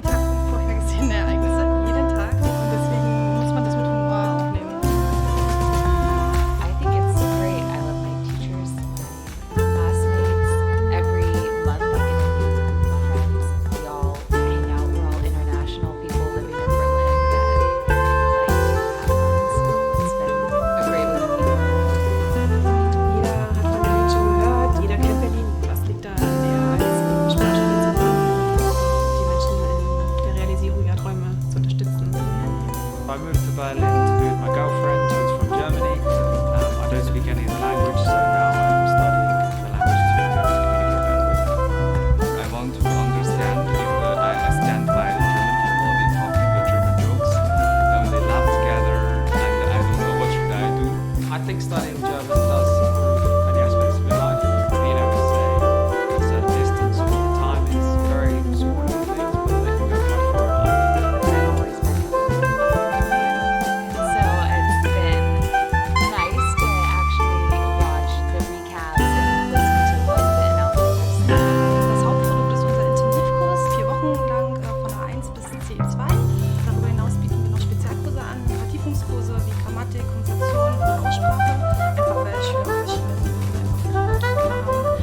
jeden Tag unvorhergesehene Ereignisse, jeden Tag. Und deswegen muss man das mit Humor aufnehmen. I think it's great. I love my teachers, my classmates. Every month I get a new group of friends. We all hang out. We're all international people living in Berlin that like to have fun. So it's been a great week. Jeder hat von Berlin schon gehört, jeder kennt Berlin. Was liegt da näher als mit Sprachstudien zu tun, die Menschen in der Realisierung ihrer Träume zu unterstützen? I moved to Berlin to be with my girlfriend who's from Germany. I don't speak any of the language, so now I'm studying the language to be able to communicate better with her. I want to understand if I stand by the German people, they talking the German jokes, and they laugh together, and I don't know what should I do. I think studying German does improve many aspects of your life. Being able to say it's a distance all the time, it's very small little things, but they can go much further. I've always been so it's been nice to actually watch the recaps and listen to what the announcers have said. Das Hauptprodukt ist unser Intensivkurs, 4 Wochen lang von A1 bis C2. Darüber hinaus bieten wir noch Spezialkurse an, Vertiefungskurse wie Grammatik, Konversation und Aussprache, einfach weil Schüler aus verschiedenen Berufen einfach Probleme haben.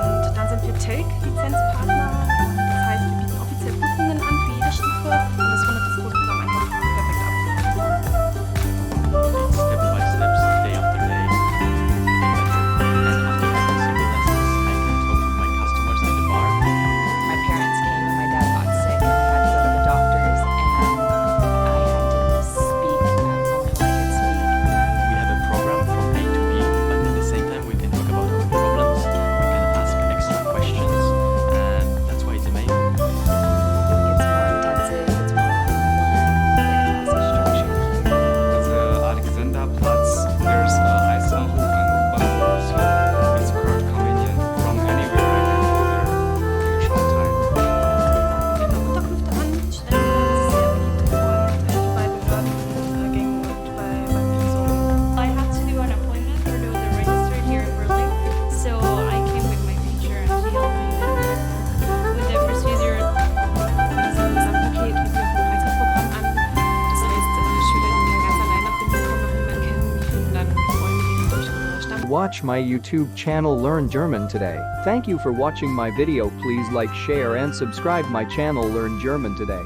Und dann sind wir TELC-Lizenzpartner, das heißt, wir bieten offiziell Prüfungen an für jede Stufe und das rundet das Kursprogramm einfach perfekt ab. Step by steps, day after day, and after every single lessons, I can talk with my customers at the bar. My parents came and my dad got sick and we had to go to the doctors and I had to speak only when I could speak. We have a program from A to B, but at the same time we can talk about our problems, we can ask extra questions, and that's why it's amazing. It's more intensive, it's more one-on-one, it has a structure here. At the Alexanderplatz, there's Eishof and Bahnhof, so it's quite convenient. From anywhere I can go there in a short time. Wir bieten auch Unterkünfte an, stellen das ist sehr beliebt und bei Behörden und Gängen und beim Visum. I had to do an appointment for the register here in Berlin, so I came with my teacher and she helped me with the procedure. Das ist ein Gesamtpaket, wir bieten auch ein Reizprogramm an. Das heißt, Schüler, die ganz allein nach Berlin kommen, noch niemanden kennen, die finden dann Freunde, die durch unsere Stadt. Watch my YouTube channel Learn German today. Thank you for watching my video. Please like, share and subscribe my channel Learn German today.